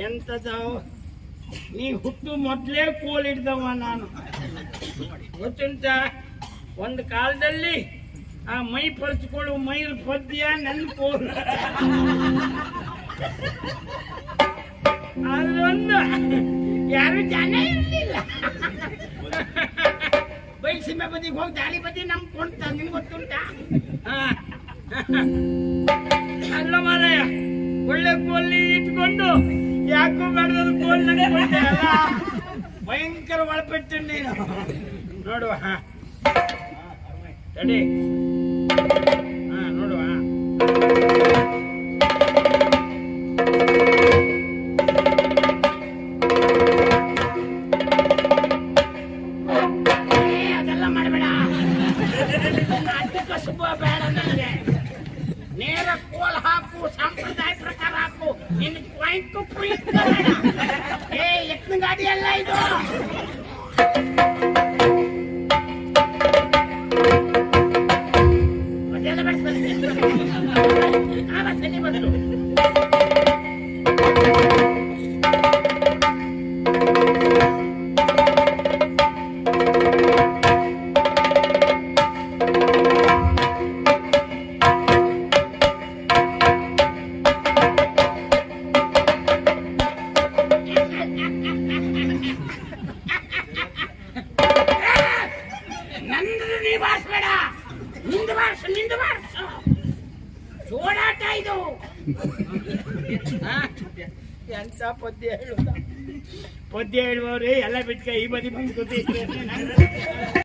ಎಂತದವು ನೀ ಹುಟ್ಟು ಮೊದಲೇ ಕೋಲ್ ಹಿಡ್ದವ ನಾನು ಗೊತ್ತುಂಟ. ಒಂದು ಕಾಲದಲ್ಲಿ ಆ ಮೈ ಪರ್ಚ್ಕೊಳ್ಳುವ ಮೈಲ್ ಪದ್ಯ ನನ್ನ ಕೋಲ್. ಆದ್ರೊಂದು ಯಾರು ಜನ ಇರಲಿಲ್ಲ. ಬೈಲ್ಸೀಮೆ ಬದಿಗೆ ಹೋಗಿ ದಾಳಿ ಬದಿ ನಂಬ್ಕೊಂತ ನಿಮ್ಗೆ ಗೊತ್ತುಂಟ. ಅಲ್ಲ ಮಾರಾಯ, ಒಳ್ಳೆ ಕೋಲಿ ಇಟ್ಕೊಂಡು ಯಾಕೋ ಮಾಡಿದ್ರು ಕೋಲ್ ನನಗೆ ಅಲ್ಲ. ಭಯಂಕರ ಒಳಪೆಟ್ಟು ನೀನು ನೋಡುವ. ರೆಡಿ? ನೋಡುವ. ಅದೆಲ್ಲ ಮಾಡಬೇಡ, ಕಸುಬ ಬೇಡ ನನಗೆ. ನೇರ ಕೋಲ್ ಹಾಕು, ಸಂಪ್ರದಾಯ ಪ್ರಕಾರ ಹಾಕು. ನಿನ್ ಪಾಯಿಂಟ್ ಏ ಎತ್ತಿನ ಗಾಡಿ ಅಲ್ಲ ಇದು. ನೀ ಬಾರಿಸ್ಬೇಡ, ನಿಂದು ಬಾರ್ಸು. ಜೋಡಾಟ ಇದು. ಎಂತ ಪದ್ಯ ಹೇಳುವುದ? ಪದ್ಯ ಹೇಳುವವ್ರೆ ಎಲ್ಲ ಬಿಟ್ಕ ಈ ಬದಿ ಬಂದು ಕೂತಿದ್ರೆ